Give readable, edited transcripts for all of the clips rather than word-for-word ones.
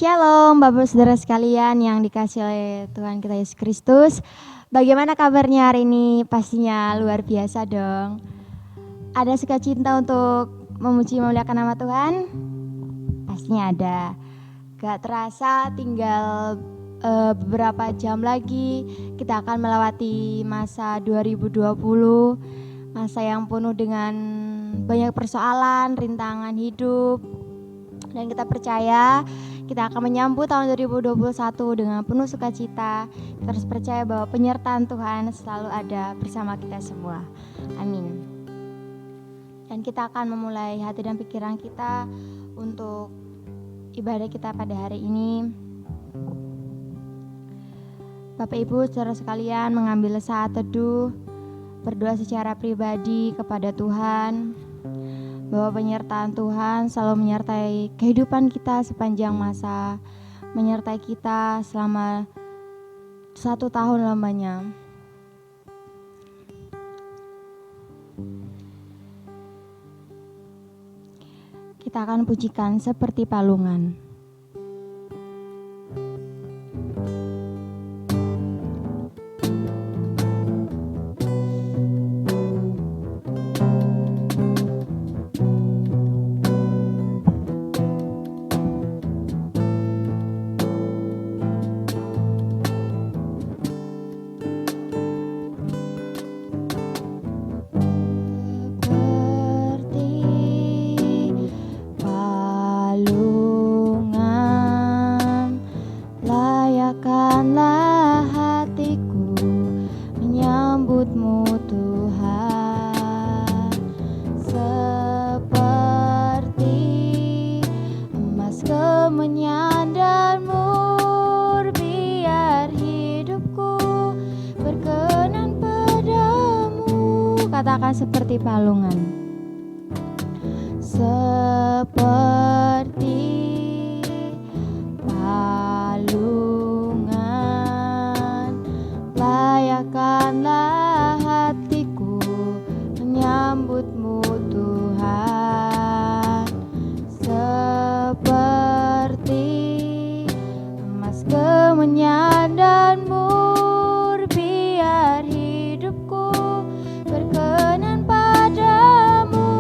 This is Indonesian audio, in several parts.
Shalom Bapak Saudara sekalian yang dikasihi oleh Tuhan kita Yesus Kristus. Bagaimana kabarnya hari ini? Pastinya luar biasa dong. Ada sukacita untuk memuji memuliakan nama Tuhan? Pastinya ada. Gak terasa tinggal beberapa jam lagi kita akan melewati masa 2020. Masa yang penuh dengan banyak persoalan, rintangan hidup. Dan kita percaya kita akan menyambut tahun 2021 dengan penuh sukacita. Kita harus percaya bahwa penyertaan Tuhan selalu ada bersama kita semua. Amin. Dan kita akan memulai hati dan pikiran kita untuk ibadah kita pada hari ini. Bapak Ibu saudara sekalian, mengambil saat teduh, berdoa secara pribadi kepada Tuhan, bahwa penyertaan Tuhan selalu menyertai kehidupan kita sepanjang masa, menyertai kita selama 1 tahun lamanya. Kita akan pujikan seperti palungan. Katakan seperti palungan. Seperti palungan, layakkanlah hatiku menyambutmu Tuhan. Seperti emas kemenyan dan mur, biar hidupku berkenan padamu.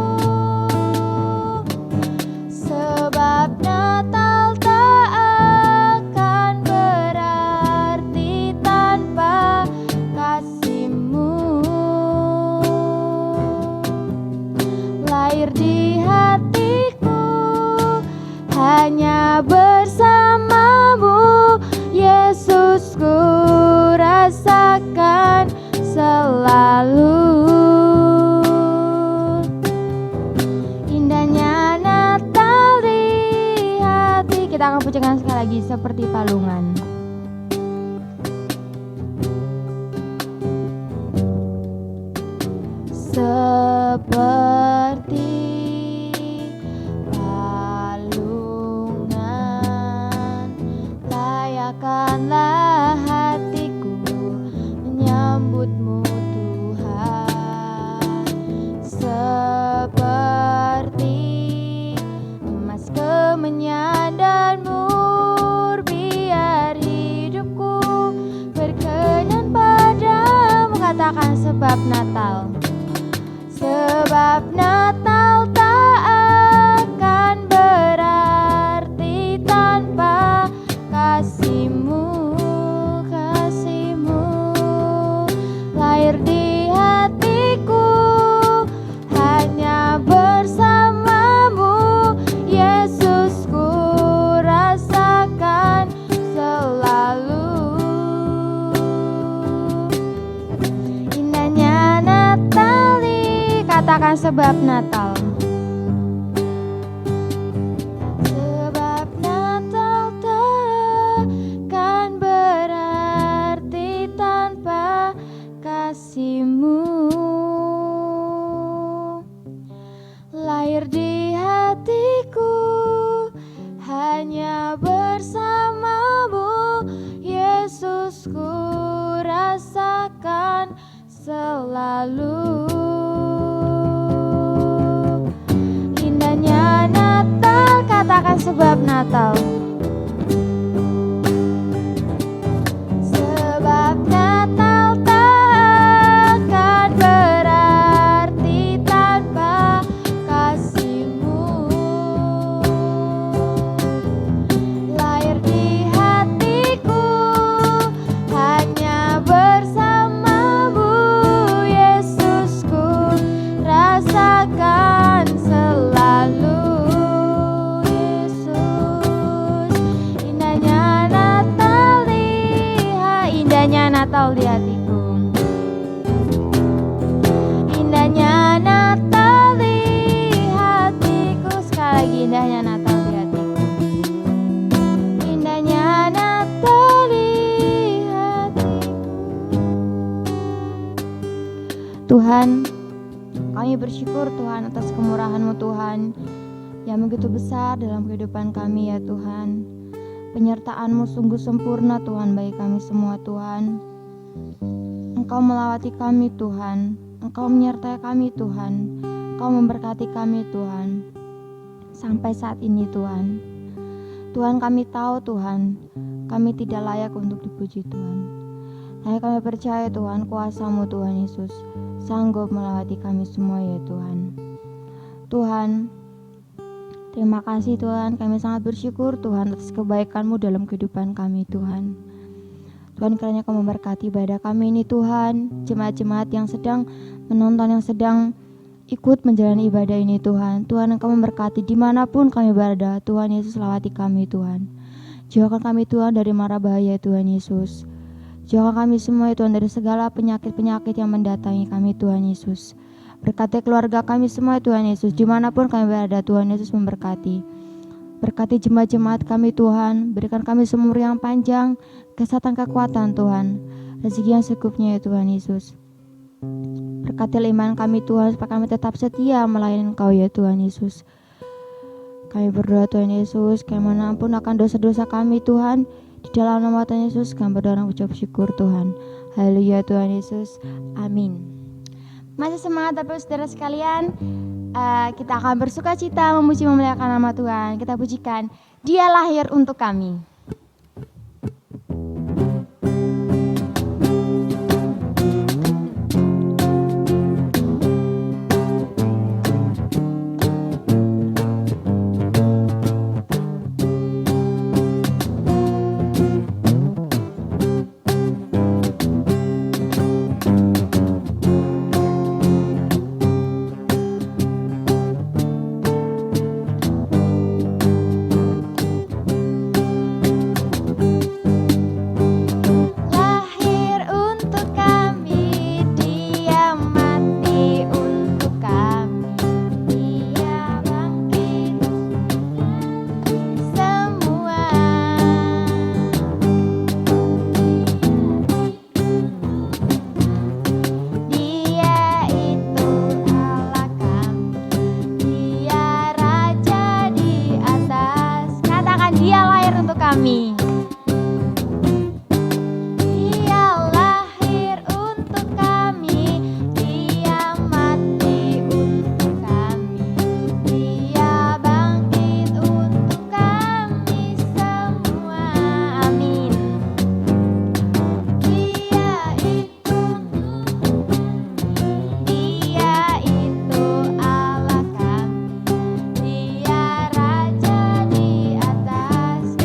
Sebab Natal tak akan berarti tanpa kasih-Mu. Lahir di hatiku hanya bersama-Mu, Yesus, ku rasakan selalu. Indahnya Natal di hati. Kita akan pujikan sekali lagi seperti palungan. Seperti palungan, layakkanlah hatiku menyambutmu Tuhan. Seperti emas kemenyan dan mur, biar hidupku berkenan padamu. Katakan sebab Natal. Sebab Natal tak akan berarti tanpa kasih-Mu, kasih-Mu. Lahir di hatiku hanya bersama-Mu, Yesus, ku rasakan selalu. Indahnya Natal, katakan sebab Natal. Sebab Natal takkan berarti tanpa kasih-Mu. Lahir di hatiku hanya bersama-Mu, Yesus, ku rasakan selalu. Indahnya Natal, katakan sebab Natal. Natal di hatiku. Indahnya Natal di hatiku. Sekali lagi, indahnya Natal di hatiku. Indahnya Natal di hatiku. Tuhan, kami bersyukur Tuhan atas kemurahan-Mu Tuhan yang begitu besar dalam kehidupan kami ya Tuhan. Penyertaan-Mu sungguh sempurna Tuhan bagi kami semua Tuhan. Engkau melawati kami Tuhan, Engkau menyertai kami Tuhan, Engkau memberkati kami Tuhan. Sampai saat ini Tuhan. Tuhan, kami tahu Tuhan, kami tidak layak untuk dipuji Tuhan. Tapi kami percaya Tuhan, kuasa-Mu Tuhan Yesus sanggup melawati kami semua ya Tuhan. Tuhan, terima kasih Tuhan, kami sangat bersyukur Tuhan atas kebaikan-Mu dalam kehidupan kami Tuhan. Tuhan, kiranya Kau memberkati ibadah kami ini Tuhan, jemaat-jemaat yang sedang menonton, yang sedang ikut menjalani ibadah ini Tuhan. Tuhan, Engkau memberkati dimanapun kami berada. Tuhan Yesus, lawati kami Tuhan. Jauhkan kami Tuhan dari mara bahaya Tuhan Yesus. Jauhkan kami semua Tuhan dari segala penyakit-penyakit yang mendatangi kami Tuhan Yesus. Berkati keluarga kami semua Tuhan Yesus, dimanapun kami berada Tuhan Yesus memberkati. Berkati jemaat-jemaat kami Tuhan, berikan kami umur yang panjang, kesehatan, kekuatan Tuhan, rezeki yang secukupnya ya Tuhan Yesus. Berkati iman kami Tuhan, supaya kami tetap setia melayani Engkau ya Tuhan Yesus. Kami berdoa Tuhan Yesus, kami mohon ampun akan dosa-dosa kami Tuhan. Di dalam nama Tuhan Yesus kami berdoa dan ucap syukur Tuhan. Haleluya Tuhan Yesus, amin. Masih semangat Bapak Saudara sekalian, kita akan bersuka cita memuji memuliakan nama Tuhan. Kita pujikan Dia lahir untuk kami. Kami. Dia lahir untuk kami, Dia mati untuk kami, Dia bangkit untuk kami semua. Amin. Dia itu Allah kami, Dia Raja di atas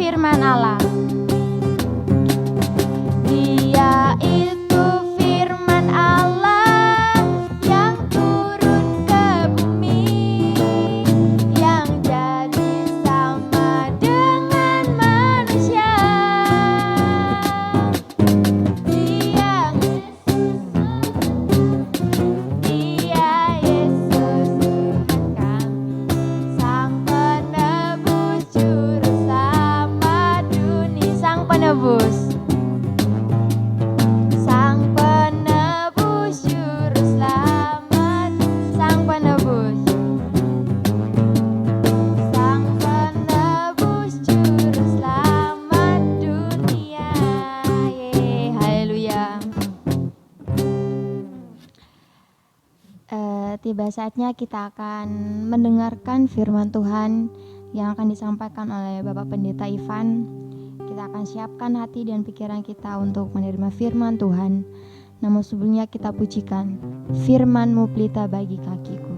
firman Allah. Dia itu firman Allah yang turun ke bumi, yang jadi sama dengan manusia. Dia Yesus Tuhan kami, Sang Penebus Juru Selamat dunia, Sang Penebus, Sang Penebus Juru Selamat, Sang Penebus, Sang Penebus Juru Selamat dunia. Haleluya. Tiba saatnya kita akan mendengarkan firman Tuhan yang akan disampaikan oleh Bapak Pendeta Ivan. Kita kita akan siapkan hati dan pikiran kita untuk menerima firman Tuhan. Namun sebelumnya kita pujikan firman-Mu pelita bagi kakiku.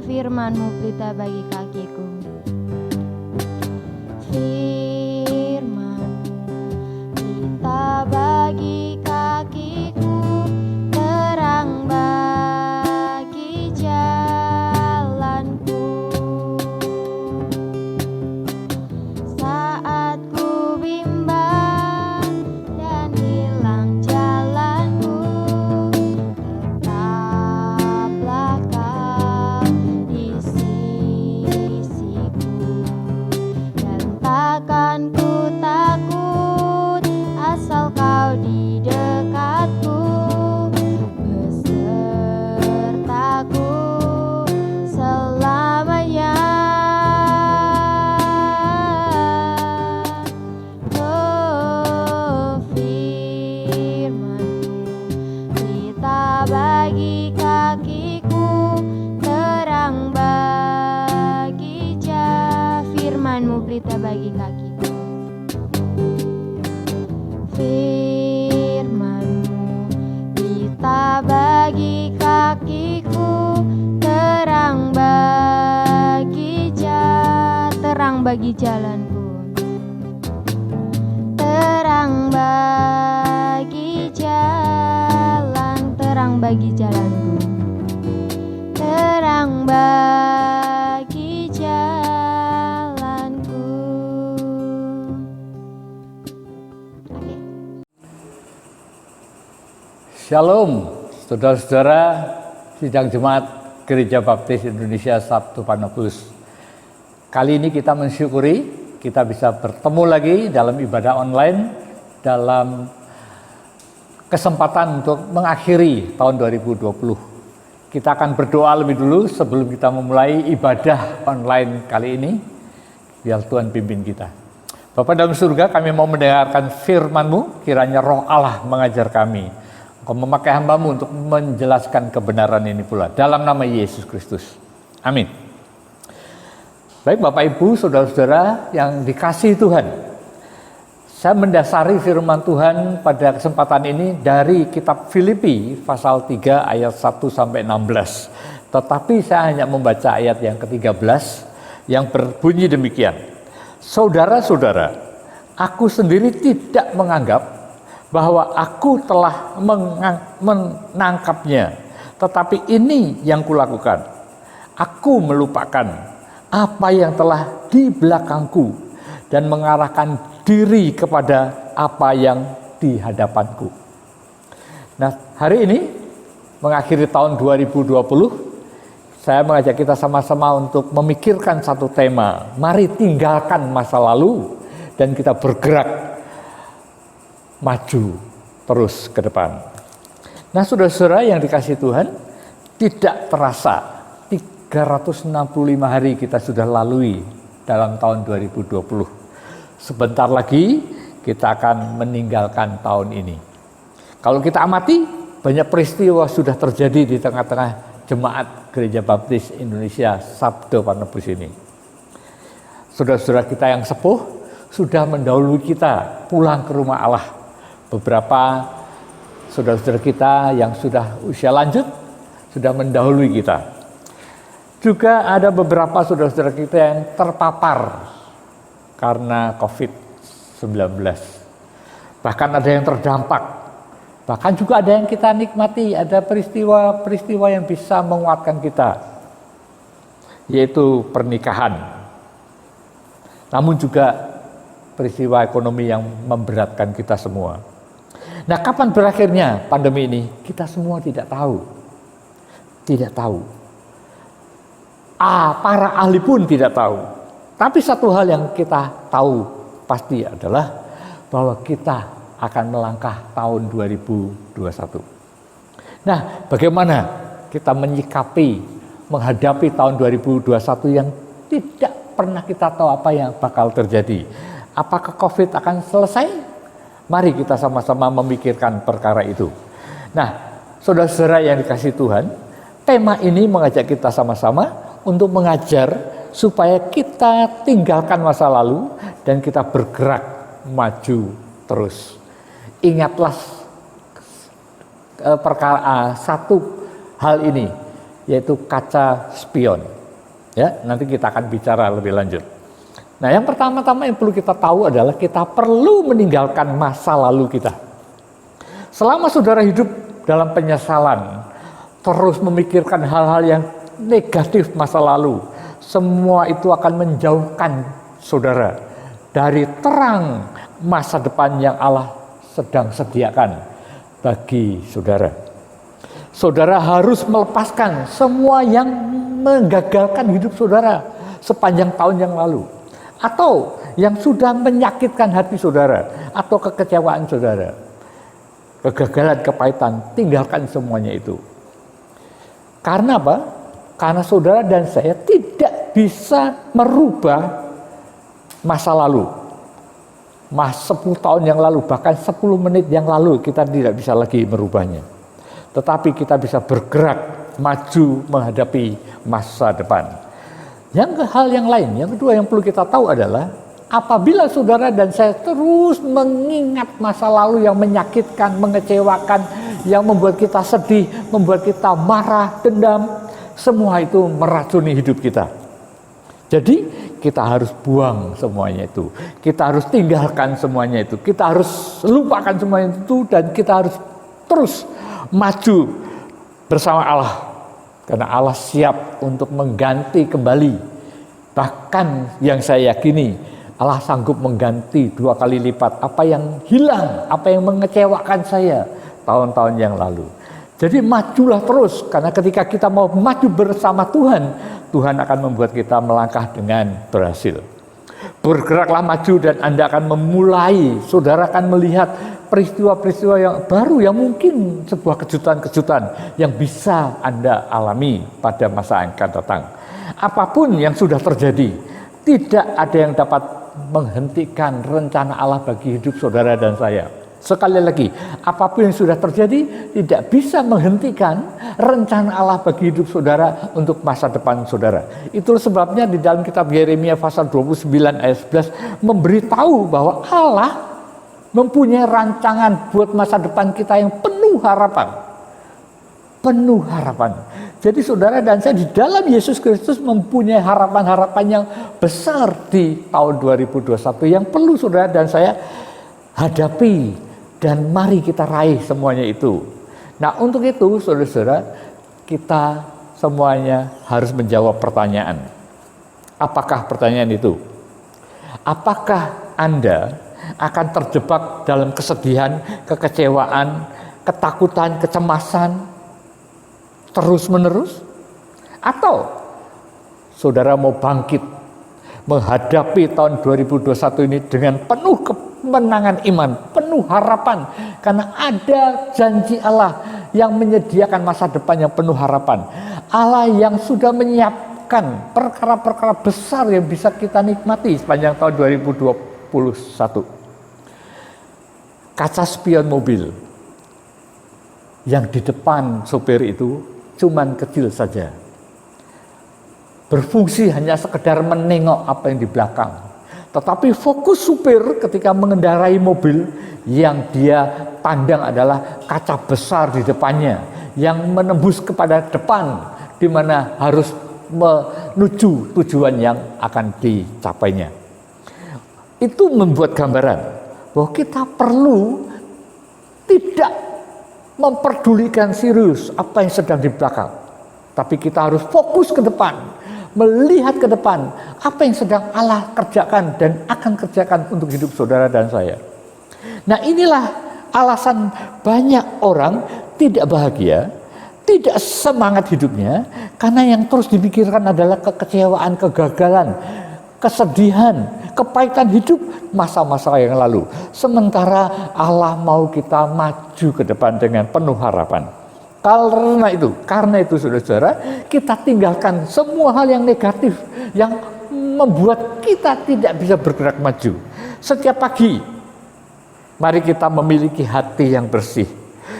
Firman-Mu pelita bagi kakiku. Firman-Mu pelita bagi kakiku, terang bagi jalanku. Saat ku bimbang dan hilang jalanku, tetaplah Kau di sisiku, dan takkan ku takut asal Kau di dekatku, besertaku selamanya. Oh, firman-Mu pelita bagi kakiku, terang bagi firman-Mu pelita bagi kakiku. Firman-Mu pelita bagi kakiku, terang bagi jalanku, terang bagi jalanku, terang bagi jalanku. Oke. Shalom, saudara-saudara sidang jemaat Gereja Baptis Indonesia Sabto Panebus. Kali ini kita mensyukuri kita bisa bertemu lagi dalam ibadah online dalam kesempatan untuk mengakhiri tahun 2020. Kita akan berdoa lebih dulu sebelum kita memulai ibadah online kali ini. Biar Tuhan pimpin kita. Bapa dalam surga, kami mau mendengarkan firman-Mu, kiranya Roh Allah mengajar kami. Engkau memakai hamba-Mu untuk menjelaskan kebenaran ini pula. Dalam nama Yesus Kristus. Amin. Baik Bapak Ibu, Saudara-saudara yang dikasihi Tuhan. Saya mendasari firman Tuhan pada kesempatan ini dari kitab Filipi pasal 3 ayat 1 sampai 16. Tetapi saya hanya membaca ayat yang ke-13 yang berbunyi demikian. Saudara-saudara, aku sendiri tidak menganggap bahwa aku telah menangkapnya, tetapi ini yang kulakukan. Aku melupakan apa yang telah di belakangku dan mengarahkan diri kepada apa yang di hadapanku. Nah, hari ini mengakhiri tahun 2020, saya mengajak kita sama-sama untuk memikirkan satu tema. Mari tinggalkan masa lalu dan kita bergerak maju terus ke depan. Nah, saudara-saudara yang dikasihi Tuhan, tidak terasa 365 hari kita sudah lalui dalam tahun 2020. Sebentar lagi kita akan meninggalkan tahun ini. Kalau kita amati, banyak peristiwa sudah terjadi di tengah-tengah jemaat Gereja Baptis Indonesia Sabto Panebus ini. Saudara-saudara kita yang sepuh sudah mendahului kita pulang ke rumah Allah. Beberapa saudara-saudara kita yang sudah usia lanjut sudah mendahului kita. Juga ada beberapa saudara-saudara kita yang terpapar karena COVID-19. Bahkan ada yang terdampak. Bahkan juga ada yang kita nikmati, ada peristiwa-peristiwa yang bisa menguatkan kita, yaitu pernikahan. Namun juga peristiwa ekonomi yang memberatkan kita semua. Nah, kapan berakhirnya pandemi ini? Kita semua tidak tahu. Tidak tahu. Para ahli pun tidak tahu. Tapi satu hal yang kita tahu pasti adalah bahwa kita akan melangkah tahun 2021. Nah, bagaimana kita menyikapi, menghadapi tahun 2021 yang tidak pernah kita tahu apa yang bakal terjadi. Apakah COVID akan selesai? Mari kita sama-sama memikirkan perkara itu. Nah, saudara-saudara yang dikasihi Tuhan, tema ini mengajak kita sama-sama untuk mengajar supaya kita tinggalkan masa lalu dan kita bergerak maju terus. Ingatlah satu hal ini, yaitu kaca spion. Ya, nanti kita akan bicara lebih lanjut. Nah, yang pertama-tama yang perlu kita tahu adalah kita perlu meninggalkan masa lalu kita. Selama saudara hidup dalam penyesalan, terus memikirkan hal-hal yang negatif masa lalu, semua itu akan menjauhkan saudara dari terang masa depan yang Allah sedang sediakan bagi saudara. Saudara harus melepaskan semua yang menggagalkan hidup saudara sepanjang tahun yang lalu, atau yang sudah menyakitkan hati saudara, atau kekecewaan saudara, kegagalan, kepahitan. Tinggalkan semuanya itu. Karena apa? Karena saudara dan saya tidak bisa merubah masa lalu. 10 tahun yang lalu, bahkan 10 menit yang lalu kita tidak bisa lagi merubahnya. Tetapi kita bisa bergerak maju menghadapi masa depan. Hal yang lain, yang kedua yang perlu kita tahu adalah apabila saudara dan saya terus mengingat masa lalu yang menyakitkan, mengecewakan, yang membuat kita sedih, membuat kita marah, dendam, semua itu meracuni hidup kita. Jadi kita harus buang semuanya itu. Kita harus tinggalkan semuanya itu. Kita harus lupakan semuanya itu dan kita harus terus maju bersama Allah. Karena Allah siap untuk mengganti kembali. Bahkan yang saya yakini Allah sanggup mengganti 2 kali lipat apa yang hilang, apa yang mengecewakan saya tahun-tahun yang lalu. Jadi majulah terus, karena ketika kita mau maju bersama Tuhan, Tuhan akan membuat kita melangkah dengan berhasil. Bergeraklah maju dan Anda akan memulai, saudara akan melihat peristiwa-peristiwa yang baru yang mungkin sebuah kejutan-kejutan yang bisa Anda alami pada masa yang akan datang. Apapun yang sudah terjadi, tidak ada yang dapat menghentikan rencana Allah bagi hidup saudara dan saya. Sekali lagi, apapun yang sudah terjadi tidak bisa menghentikan rencana Allah bagi hidup saudara untuk masa depan saudara. Itu sebabnya di dalam kitab Yeremia pasal 29 ayat 11 memberitahu bahwa Allah mempunyai rancangan buat masa depan kita yang penuh harapan. Penuh harapan. Jadi saudara dan saya di dalam Yesus Kristus mempunyai harapan-harapan yang besar di tahun 2021 yang perlu saudara dan saya hadapi. Dan mari kita raih semuanya itu. Nah, untuk itu saudara-saudara, kita semuanya harus menjawab pertanyaan. Apakah pertanyaan itu? Apakah Anda akan terjebak dalam kesedihan, kekecewaan, ketakutan, kecemasan terus-menerus? Atau saudara mau bangkit menghadapi tahun 2021 ini dengan penuh kemenangan iman, penuh harapan, karena ada janji Allah yang menyediakan masa depan yang penuh harapan. Allah yang sudah menyiapkan perkara-perkara besar yang bisa kita nikmati sepanjang tahun 2021. Kaca spion mobil yang di depan sopir itu cuman kecil saja, berfungsi hanya sekedar menengok apa yang di belakang. Tetapi fokus supir ketika mengendarai mobil yang dia pandang adalah kaca besar di depannya yang menembus kepada depan, di mana harus menuju tujuan yang akan dicapainya. Itu membuat gambaran bahwa kita perlu tidak memperdulikan serius apa yang sedang di belakang, tapi kita harus fokus ke depan, melihat ke depan apa yang sedang Allah kerjakan dan akan kerjakan untuk hidup saudara dan saya. Nah, inilah alasan banyak orang tidak bahagia, tidak semangat hidupnya, karena yang terus dipikirkan adalah kekecewaan, kegagalan, kesedihan, kepahitan hidup masa-masa yang lalu. Sementara Allah mau kita maju ke depan dengan penuh harapan. Karena itu saudara-saudara, kita tinggalkan semua hal yang negatif yang membuat kita tidak bisa bergerak maju. Setiap pagi, mari kita memiliki hati yang bersih,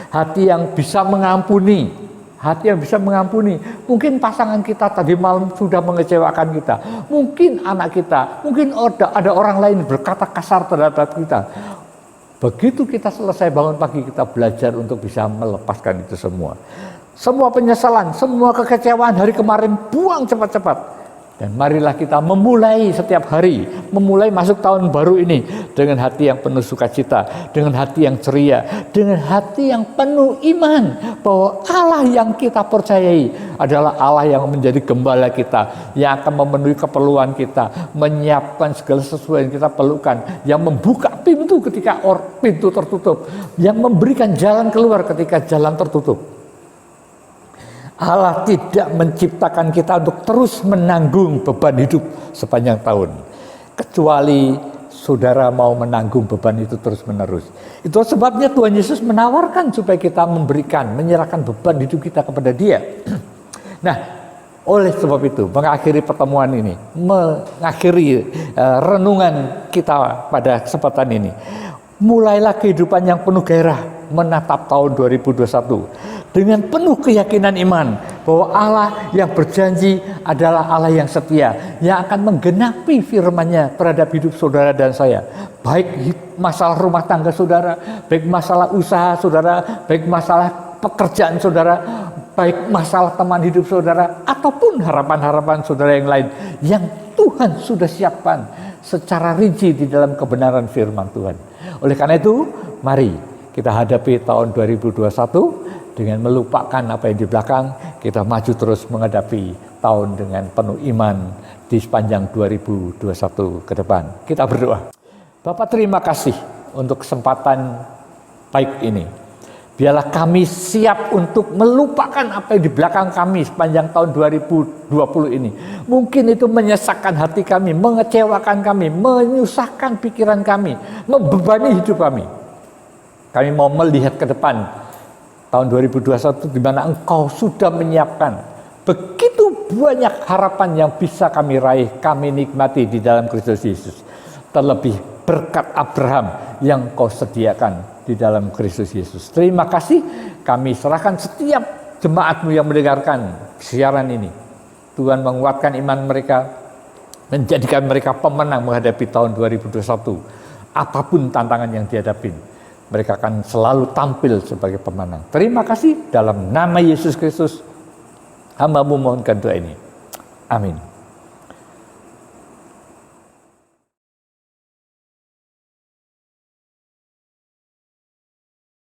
hati yang bisa mengampuni, Mungkin pasangan kita tadi malam sudah mengecewakan kita, mungkin anak kita, mungkin ada orang lain berkata kasar terhadap kita. Begitu kita selesai bangun pagi, kita belajar untuk bisa melepaskan itu semua. Semua penyesalan, semua kekecewaan hari kemarin, buang cepat-cepat. Dan marilah kita memulai setiap hari, memulai masuk tahun baru ini dengan hati yang penuh sukacita, dengan hati yang ceria, dengan hati yang penuh iman bahwa Allah yang kita percayai adalah Allah yang menjadi gembala kita, yang akan memenuhi keperluan kita, menyiapkan segala sesuatu yang kita perlukan, yang membuka pintu ketika pintu tertutup, yang memberikan jalan keluar ketika jalan tertutup. Allah tidak menciptakan kita untuk terus menanggung beban hidup sepanjang tahun, kecuali saudara mau menanggung beban itu terus-menerus. Itu sebabnya Tuhan Yesus menawarkan supaya kita menyerahkan beban hidup kita kepada Dia. Nah, oleh sebab itu, mengakhiri pertemuan ini, mengakhiri renungan kita pada kesempatan ini, mulailah kehidupan yang penuh gairah menatap tahun 2021. Dengan penuh keyakinan iman bahwa Allah yang berjanji adalah Allah yang setia, yang akan menggenapi firman-Nya terhadap hidup saudara dan saya. Baik masalah rumah tangga saudara, baik masalah usaha saudara, baik masalah pekerjaan saudara, baik masalah teman hidup saudara, ataupun harapan-harapan saudara yang lain yang Tuhan sudah siapkan secara rinci di dalam kebenaran firman Tuhan. Oleh karena itu, mari kita hadapi tahun 2021 dengan melupakan apa yang di belakang, kita maju terus menghadapi tahun dengan penuh iman di sepanjang 2021 ke depan. Kita berdoa. Bapak, terima kasih untuk kesempatan baik ini. Biarlah kami siap untuk melupakan apa yang di belakang kami sepanjang tahun 2020 ini. Mungkin itu menyesakkan hati kami, mengecewakan kami, menyusahkan pikiran kami, membebani hidup kami. Kami mau melihat ke depan tahun 2021 di mana Engkau sudah menyiapkan begitu banyak harapan yang bisa kami raih, kami nikmati di dalam Kristus Yesus. Terlebih berkat Abraham yang Engkau sediakan di dalam Kristus Yesus. Terima kasih, kami serahkan setiap jemaat-Mu yang mendengarkan siaran ini. Tuhan menguatkan iman mereka, menjadikan mereka pemenang menghadapi tahun 2021. Apapun tantangan yang dihadapi, mereka akan selalu tampil sebagai pemenang. Terima kasih, dalam nama Yesus Kristus hamba-Mu mohonkan doa ini. Amin.